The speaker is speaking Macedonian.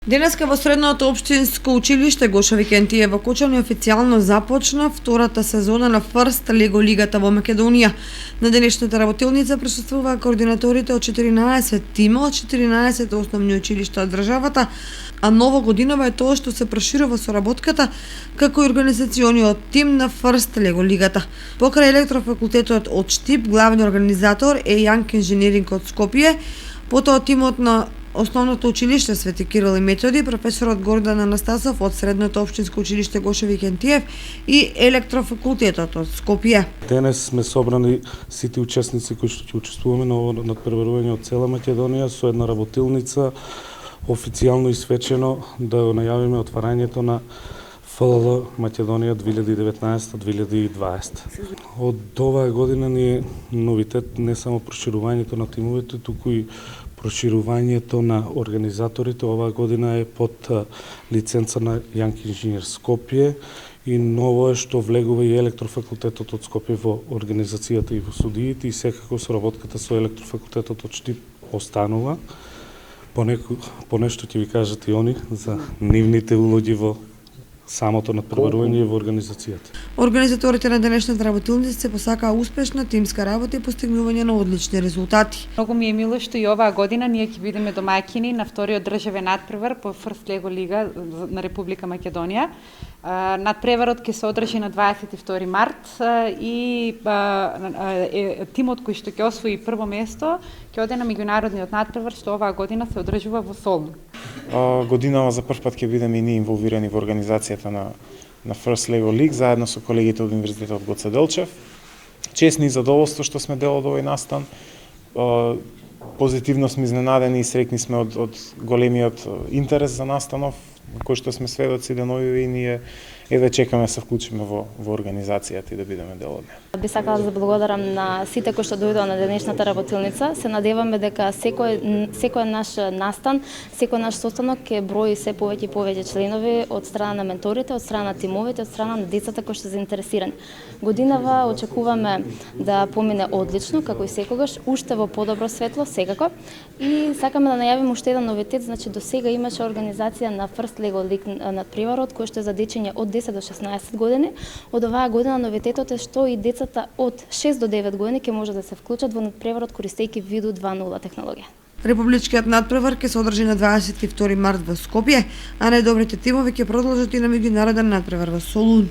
Денеска во Средното општинско училиште Гоша Викентије во Кочани официјално започна втората сезона на Фрст Лего лигата во Македонија. На денешната работилница присуствуваа координаторите од 14 тима од 14 основни училишта од државата, а ново годинава е тоа што се проширува соработката како и организациониот тим на Фрст Лего лигата. Покрај електрофакултетот од Штип, главни организатор е Јанк инженеринг од Скопје, потоа тимот на Основното училиште Свети Кирил и Методи, професорот Гордан Анастасов од Средното општинско училиште Гоша Викентиев и електрофакултетот од Скопје. Денес сме собрани сите учесници кои што ќе учествуваме на ово надпреварување од цела Македонија со една работилница официјално и свечено да најавиме отварањето на ФЛЛ Македонија 2019-2020. Од оваа година ни е новитет не само проширувањето на тимовете, туку и проширувањето на организаторите. Оваа година е под лиценца на Јанк инженер Скопје и ново е што влегува и електрофакултетот од Скопје во организацијата и во судиите и секако соработката со електрофакултетот од Штип останува. Понешто ќе ви кажат и они за нивните улоги во самото надпреварување во организацијата. Организаторите на денешната работилница се посакаа успешна тимска работа и постигнување на одлични резултати. Многу ми е мило што и оваа година ние ќе бидеме домаќини на вториот државен надпревар по Фрст Лего лига на Република Македонија. Надпреварот ќе се одржи на 22 март и тимот кој што ќе освои прво место ќе оде на меѓународниот надпревар што оваа година се одржува во Солун. Годинава за прв пат ќе бидеме и ние инволвирани во организацијата на Фрст Лего лиг заедно со колегите од Универзитетот Гоце Делчев. Честни и задоволство што сме дел од овој настан. Позитивно сме изненадени и среќни сме од големиот интерес за настанов, кој што сме сведоци денови и ние едва чекаме да се вклучиме во организацијата и да бидеме дел од неа. Би сакала да благодарам на сите кои што дојдоа на денешната работилница. Се надеваме дека секој наш настан, секој наш состанок ќе брои се повеќе и повеќе членови од страна на менторите, од страна на тимовите, од страна на децата кои што се заинтересирани. Годинава очекуваме да помине одлично, како и секогаш, уште во подобро светло секако. И сакаме да најавиме уште еден новитет, значи до сега имаше организација на Фрст Лего лиг надпреварот кој што е за дечиња од 10 до 16 години. Од оваа година новитетот е што и децата од 6 до 9 години ќе може да се вклучат во надпреварот користејќи Виду 2.0 технологија. Републичкиот надпревар ќе се одржи на 22 март во Скопје, а најдобрите тимови ќе продолжат и на меѓународен надпревар во Солун.